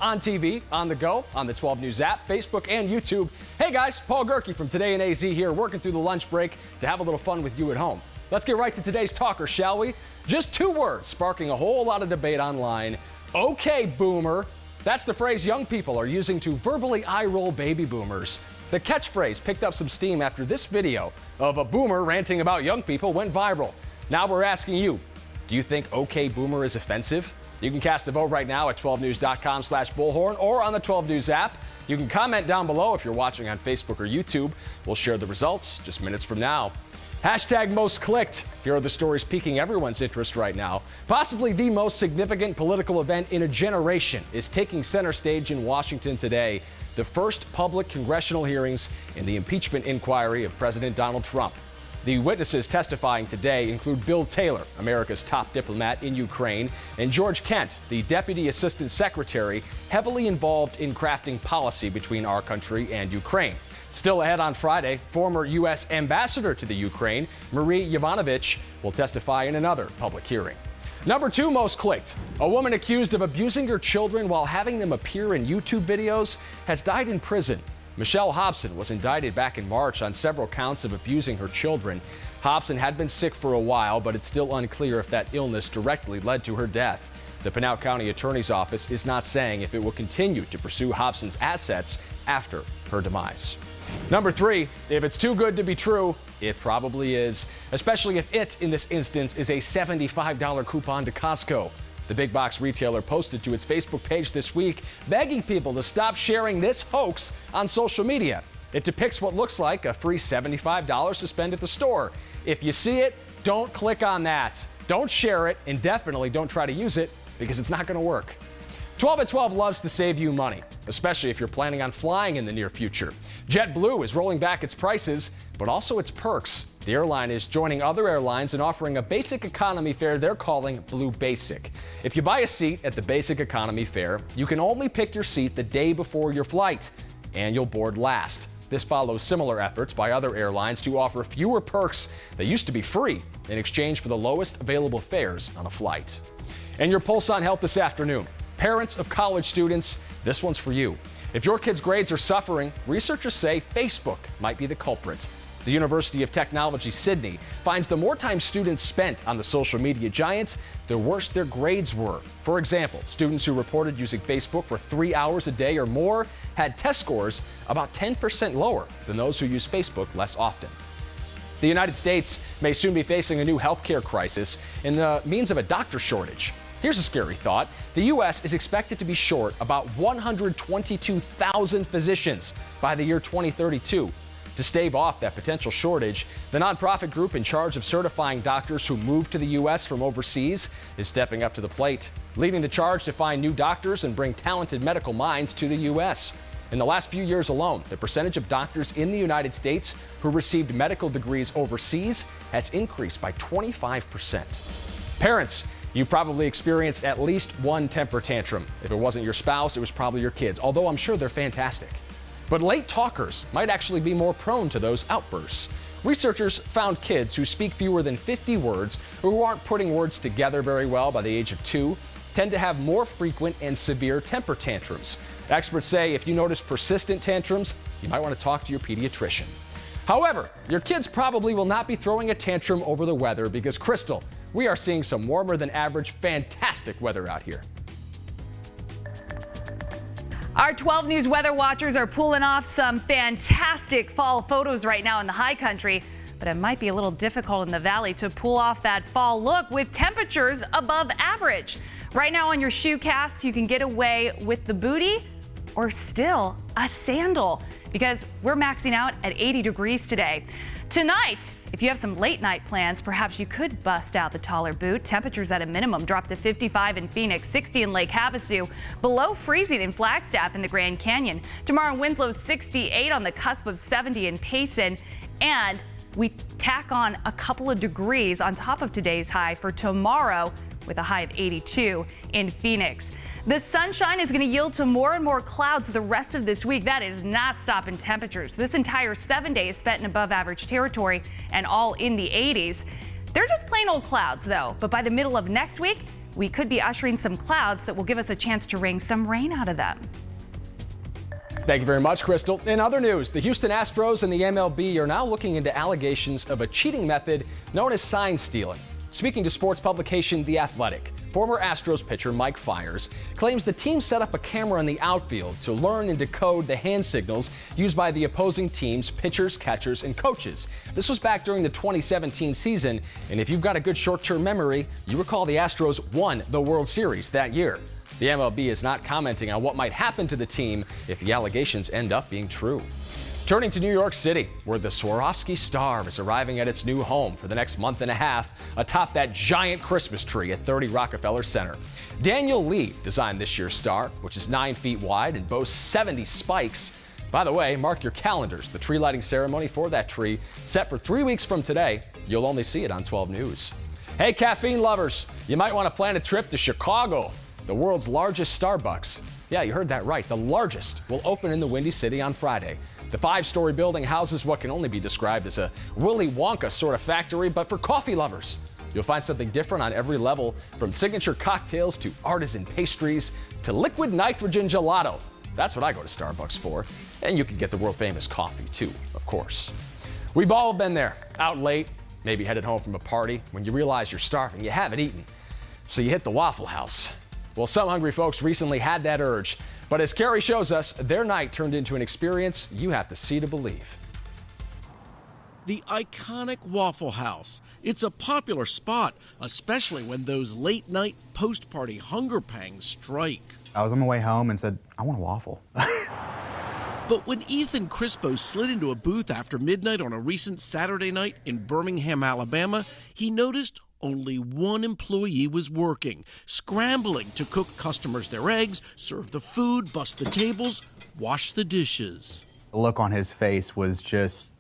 On TV, on the go, on the 12 News app, Facebook, and YouTube. Hey guys, Paul Gerke from Today in AZ here, working through the lunch break to have a little fun with you at home. Let's get right to today's talker, shall we? Just two words sparking a whole lot of debate online. Okay, boomer. That's the phrase young people are using to verbally eye-roll baby boomers. The catchphrase picked up some steam after this video of a boomer ranting about young people went viral. Now we're asking you, do you think okay, boomer is offensive? You can cast a vote right now at 12news.com/bullhorn or on the 12 News app. You can comment down below if you're watching on Facebook or YouTube. We'll share the results just minutes from now. Hashtag most clicked. Here are the stories piquing everyone's interest right now. Possibly the most significant political event in a generation is taking center stage in Washington today. The first public congressional hearings in the impeachment inquiry of President Donald Trump. The witnesses testifying today include Bill Taylor, America's top diplomat in Ukraine, and George Kent, the Deputy Assistant Secretary, heavily involved in crafting policy between our country and Ukraine. Still ahead on Friday, former U.S. Ambassador to the Ukraine, Marie Yovanovitch, will testify in another public hearing. Number two most clicked. A woman accused of abusing her children while having them appear in YouTube videos has died in prison. Michelle Hobson was indicted back in March on several counts of abusing her children. Hobson had been sick for a while, but it's still unclear if that illness directly led to her death. The Pinal County Attorney's Office is not saying if it will continue to pursue Hobson's assets after her demise. Number three, if it's too good to be true, it probably is, especially if it, in this instance, is a $75 coupon to Costco. The big box retailer posted to its Facebook page this week, begging people to stop sharing this hoax on social media. It depicts what looks like a free $75 to spend at the store. If you see it, don't click on that. Don't share it, and definitely don't try to use it because it's not going to work. 12 at 12 loves to save you money, especially if you're planning on flying in the near future. JetBlue is rolling back its prices, but also its perks. The airline is joining other airlines in offering a basic economy fare they're calling Blue Basic. If you buy a seat at the basic economy fare, you can only pick your seat the day before your flight, and you'll board last. This follows similar efforts by other airlines to offer fewer perks that used to be free in exchange for the lowest available fares on a flight. And your Pulse on Health this afternoon. Parents of college students, this one's for you. If your kids' grades are suffering, researchers say Facebook might be the culprit. The University of Technology Sydney finds the more time students spent on the social media giant, the worse their grades were. For example, students who reported using Facebook for 3 hours a day or more had test scores about 10% lower than those who use Facebook less often. The United States may soon be facing a new healthcare crisis in the means of a doctor shortage. Here's a scary thought. The U.S. is expected to be short about 122,000 physicians by the year 2032. To stave off that potential shortage, the nonprofit group in charge of certifying doctors who move to the U.S. from overseas is stepping up to the plate, leading the charge to find new doctors and bring talented medical minds to the U.S. In the last few years alone, the percentage of doctors in the United States who received medical degrees overseas has increased by 25%. Parents, you probably experienced at least one temper tantrum. If it wasn't your spouse, it was probably your kids, although I'm sure they're fantastic. But late talkers might actually be more prone to those outbursts. Researchers found kids who speak fewer than 50 words or who aren't putting words together very well by the age of 2 tend to have more frequent and severe temper tantrums. Experts say if you notice persistent tantrums, you might want to talk to your pediatrician. However, your kids probably will not be throwing a tantrum over the weather because, Crystal, we are seeing some warmer than average fantastic weather out here. Our 12 News weather watchers are pulling off some fantastic fall photos right now in the high country, but it might be a little difficult in the valley to pull off that fall look with temperatures above average. Right now on your shoe cast, you can get away with the bootie or still a sandal because we're maxing out at 80 degrees today. Tonight, if you have some late night plans, perhaps you could bust out the taller boot. Temperatures at a minimum drop to 55 in Phoenix, 60 in Lake Havasu, below freezing in Flagstaff in the Grand Canyon. Tomorrow, Winslow 68 on the cusp of 70 in Payson, and we tack on a couple of degrees on top of today's high for tomorrow with a high of 82 in Phoenix. The sunshine is going to yield to more and more clouds the rest of this week. That is not stopping temperatures. This entire 7 days spent in above average territory and all in the 80s. They're just plain old clouds, though. But by the middle of next week, we could be ushering some clouds that will give us a chance to wring some rain out of them. Thank you very much, Crystal. In other news, the Houston Astros and the MLB are now looking into allegations of a cheating method known as sign stealing. Speaking to sports publication The Athletic, former Astros pitcher Mike Fiers claims the team set up a camera in the outfield to learn and decode the hand signals used by the opposing team's pitchers, catchers, and coaches. This was back during the 2017 season, and if you've got a good short-term memory, you recall the Astros won the World Series that year. The MLB is not commenting on what might happen to the team if the allegations end up being true. Turning to New York City, where the Swarovski Star is arriving at its new home for the next month and a half atop that giant Christmas tree at 30 Rockefeller Center. Daniel Lee designed this year's star, which is 9 feet wide and boasts 70 spikes. By the way, mark your calendars. The tree lighting ceremony for that tree, set for 3 weeks from today. You'll only see it on 12 News. Hey, caffeine lovers, you might want to plan a trip to Chicago. The world's largest Starbucks. Yeah, you heard that right. The largest will open in the Windy City on Friday. The 5-story building houses what can only be described as a Willy Wonka sort of factory, but for coffee lovers. You'll find something different on every level, from signature cocktails to artisan pastries to liquid nitrogen gelato. That's what I go to Starbucks for. And you can get the world famous coffee too, of course. We've all been there, out late, maybe headed home from a party, when you realize you're starving, you haven't eaten. So you hit the Waffle House. Well, some hungry folks recently had that urge, but as Carrie shows us, their night turned into an experience you have to see to believe. The iconic Waffle House. It's a popular spot, especially when those late-night post-party hunger pangs strike. I was on my way home and said, I want a waffle. But when Ethan Crispo slid into a booth after midnight on a recent Saturday night in Birmingham, Alabama, he noticed only one employee was working, scrambling to cook customers their eggs, serve the food, bust the tables, wash the dishes. The look on his face was just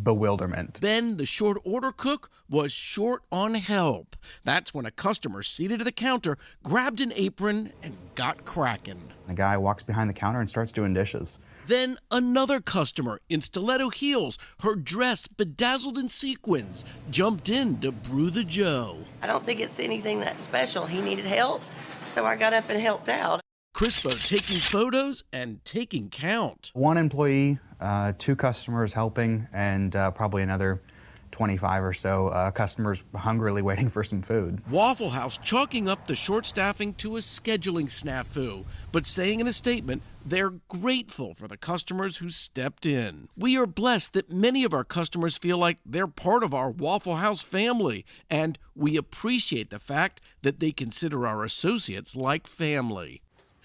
bewilderment. Then the short order cook was short on help. That's when a customer seated at the counter grabbed an apron and got cracking. The guy walks behind the counter and starts doing dishes. Then another customer in stiletto heels, her dress bedazzled in sequins, jumped in to brew the joe. I don't think it's anything that special. He needed help, so I got up and helped out. Crispo taking photos and taking count. One employee, 2 customers helping, and probably another 25 or so customers hungrily waiting for some food. Waffle House chalking up the short staffing to a scheduling snafu, but saying in a statement they're grateful for the customers who stepped in. We are blessed that many of our customers feel like they're part of our Waffle House family, and we appreciate the fact that they consider our associates like family.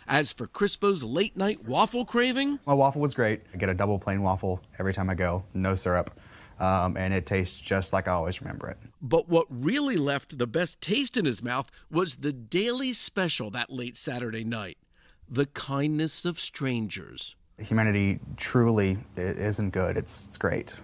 As for Crispo's late-night waffle craving, My waffle was great. I get a double plain waffle every time I go, no syrup. And it tastes just like I always remember it. but what really left the best taste in his mouth was the daily special that late Saturday night, the kindness of strangers. Humanity truly isn't good. It's great.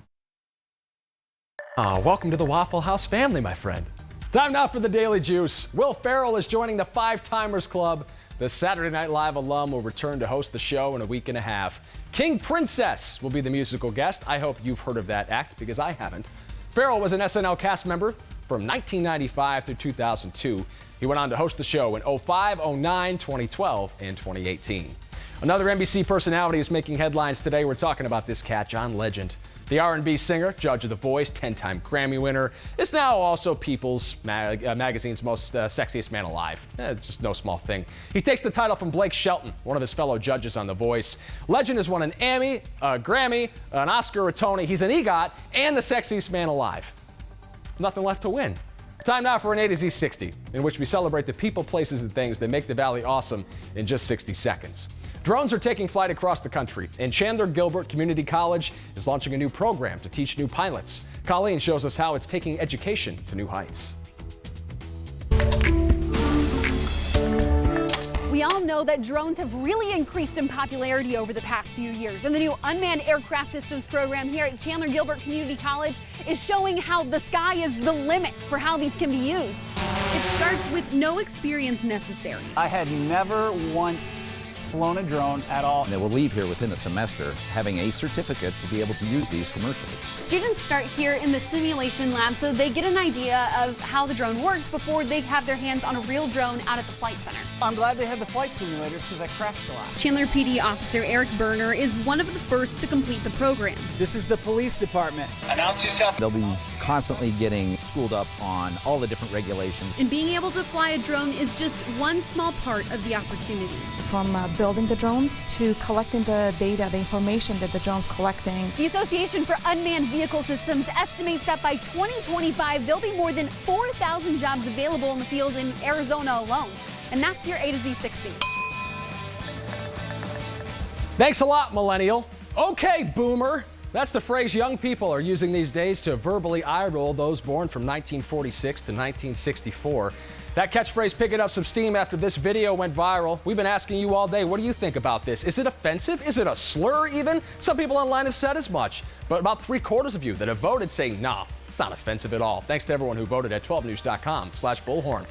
Welcome to the Waffle House family, my friend. Time now for the Daily Juice. Will Ferrell is joining the Five Timers Club. The Saturday Night Live alum will return to host the show in a week and a half. King Princess will be the musical guest. I hope you've heard of that act because I haven't. Ferrell was an SNL cast member from 1995 through 2002. He went on to host the show in 05, 09, 2012, and 2018. Another NBC personality is making headlines today. We're talking about this cat, John Legend. The R&B singer, judge of The Voice, 10-time Grammy winner, is now also People's Magazine's most sexiest man alive. It's just no small thing. He takes the title from Blake Shelton, one of his fellow judges on The Voice. Legend has won an Emmy, a Grammy, an Oscar, a Tony. He's an EGOT and the sexiest man alive. Nothing left to win. Time now for an A to Z 60, in which we celebrate the people, places, and things that make the Valley awesome in just 60 seconds. Drones are taking flight across the country, and Chandler Gilbert Community College is launching a new program to teach new pilots. Colleen shows us how it's taking education to new heights. We all know that drones have really increased in popularity over the past few years, and the new Unmanned Aircraft Systems program here at Chandler Gilbert Community College is showing how the sky is the limit for how these can be used. It starts with no experience necessary. I had never once flown a drone at all. They will leave here within a semester having a certificate to be able to use these commercially. Students start here in the simulation lab so they get an idea of how the drone works before they have their hands on a real drone out at the flight center. I'm glad they had the flight simulators because I crashed a lot. Chandler PD officer Eric Berner is one of the first to complete the program. This is the police department. Announce yourself. They'll be constantly getting schooled up on all the different regulations. And being able to fly a drone is just one small part of the opportunities. From building the drones to collecting the data, the information that the drone's collecting. The Association for Unmanned Vehicle Systems estimates that by 2025, there'll be more than 4,000 jobs available in the field in Arizona alone. And that's your A to Z 60. Thanks a lot, millennial. Okay, boomer. That's the phrase young people are using these days to verbally eye-roll those born from 1946 to 1964. That catchphrase picking up some steam after this video went viral. We've been asking you all day, what do you think about this? Is it offensive? Is it a slur even? Some people online have said as much, but about 3/4 of you that have voted say, nah, it's not offensive at all. Thanks to everyone who voted at 12news.com/bullhorn.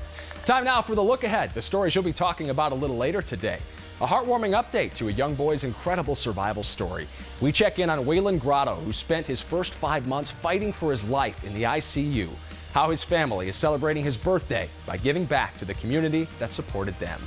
Time now for the look ahead, the stories you'll be talking about a little later today. A heartwarming update to a young boy's incredible survival story. We check in on Waylon Grotto, who spent his first 5 months fighting for his life in the ICU. How his family is celebrating his birthday by giving back to the community that supported them.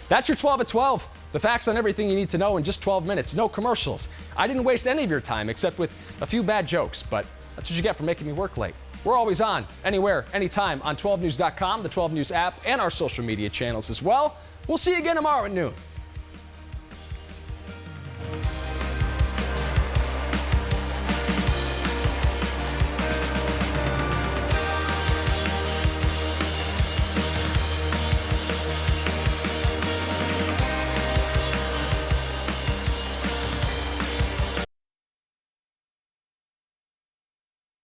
That's your 12 at 12. The facts on everything you need to know in just 12 minutes. No commercials. I didn't waste any of your time except with a few bad jokes, but that's what you get for making me work late. We're always on, anywhere, anytime on 12news.com, the 12 News app, and our social media channels as well. We'll see you again tomorrow at noon.